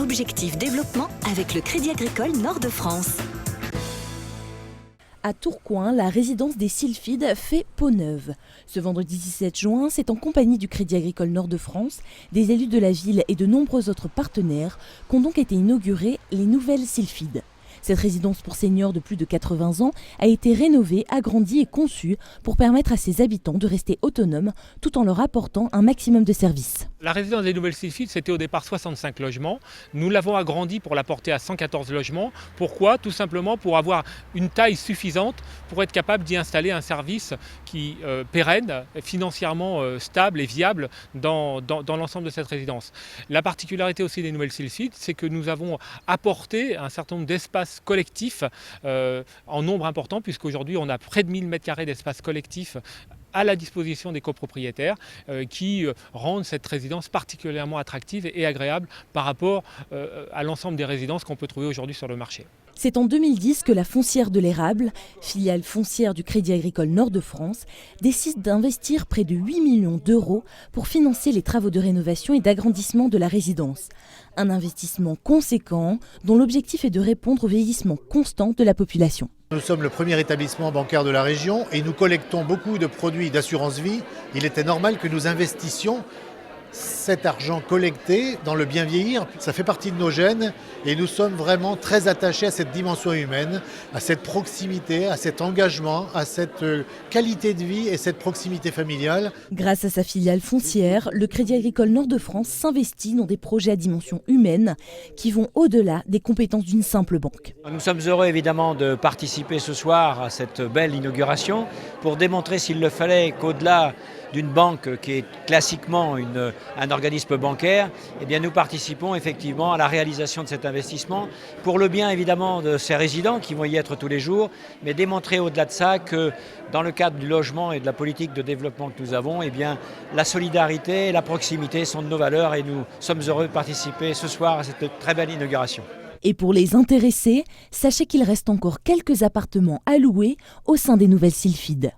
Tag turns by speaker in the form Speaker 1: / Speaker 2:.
Speaker 1: Objectif développement avec le Crédit Agricole Nord-de-France.
Speaker 2: À Tourcoing, la résidence des Sylphides fait peau neuve. Ce vendredi 17 juin, c'est en compagnie du Crédit Agricole Nord-de-France, des élus de la ville et de nombreux autres partenaires qu'ont donc été inaugurées les nouvelles Sylphides. Cette résidence pour seniors de plus de 80 ans a été rénovée, agrandie et conçue pour permettre à ses habitants de rester autonomes tout en leur apportant un maximum de services.
Speaker 3: La résidence des Nouvelles Sylphides, c'était au départ 65 logements. Nous l'avons agrandi pour la porter à 114 logements. Pourquoi ? Tout simplement pour avoir une taille suffisante pour être capable d'y installer un service qui pérenne, financièrement stable et viable dans l'ensemble de cette résidence. La particularité aussi des Nouvelles Sylphides, c'est que nous avons apporté un certain nombre d'espaces collectifs en nombre important, puisqu'aujourd'hui on a près de 1000 m² d'espace collectif à la disposition des copropriétaires qui rendent cette résidence particulièrement attractive et agréable par rapport à l'ensemble des résidences qu'on peut trouver aujourd'hui sur le marché.
Speaker 2: C'est en 2010 que la Foncière de l'Érable, filiale foncière du Crédit Agricole Nord-de-France, décide d'investir près de 8 millions d'euros pour financer les travaux de rénovation et d'agrandissement de la résidence. Un investissement conséquent dont l'objectif est de répondre au vieillissement constant de la population.
Speaker 4: Nous sommes le premier établissement bancaire de la région et nous collectons beaucoup de produits d'assurance vie. Il était normal que nous investissions cet argent collecté dans le bien vieillir. Ça fait partie de nos gènes et nous sommes vraiment très attachés à cette dimension humaine, à cette proximité, à cet engagement, à cette qualité de vie et cette proximité familiale.
Speaker 2: Grâce à sa filiale foncière, le Crédit Agricole Nord-de-France s'investit dans des projets à dimension humaine qui vont au-delà des compétences d'une simple banque.
Speaker 5: Nous sommes heureux évidemment de participer ce soir à cette belle inauguration pour démontrer s'il le fallait qu'au-delà d'une banque qui est classiquement un organisme bancaire, eh bien nous participons effectivement à la réalisation de cet investissement pour le bien évidemment de ces résidents qui vont y être tous les jours, mais démontrer au-delà de ça que dans le cadre du logement et de la politique de développement que nous avons, eh bien la solidarité et la proximité sont de nos valeurs et nous sommes heureux de participer ce soir à cette très belle inauguration.
Speaker 2: Et pour les intéressés, sachez qu'il reste encore quelques appartements à louer au sein des Nouvelles Sylphides.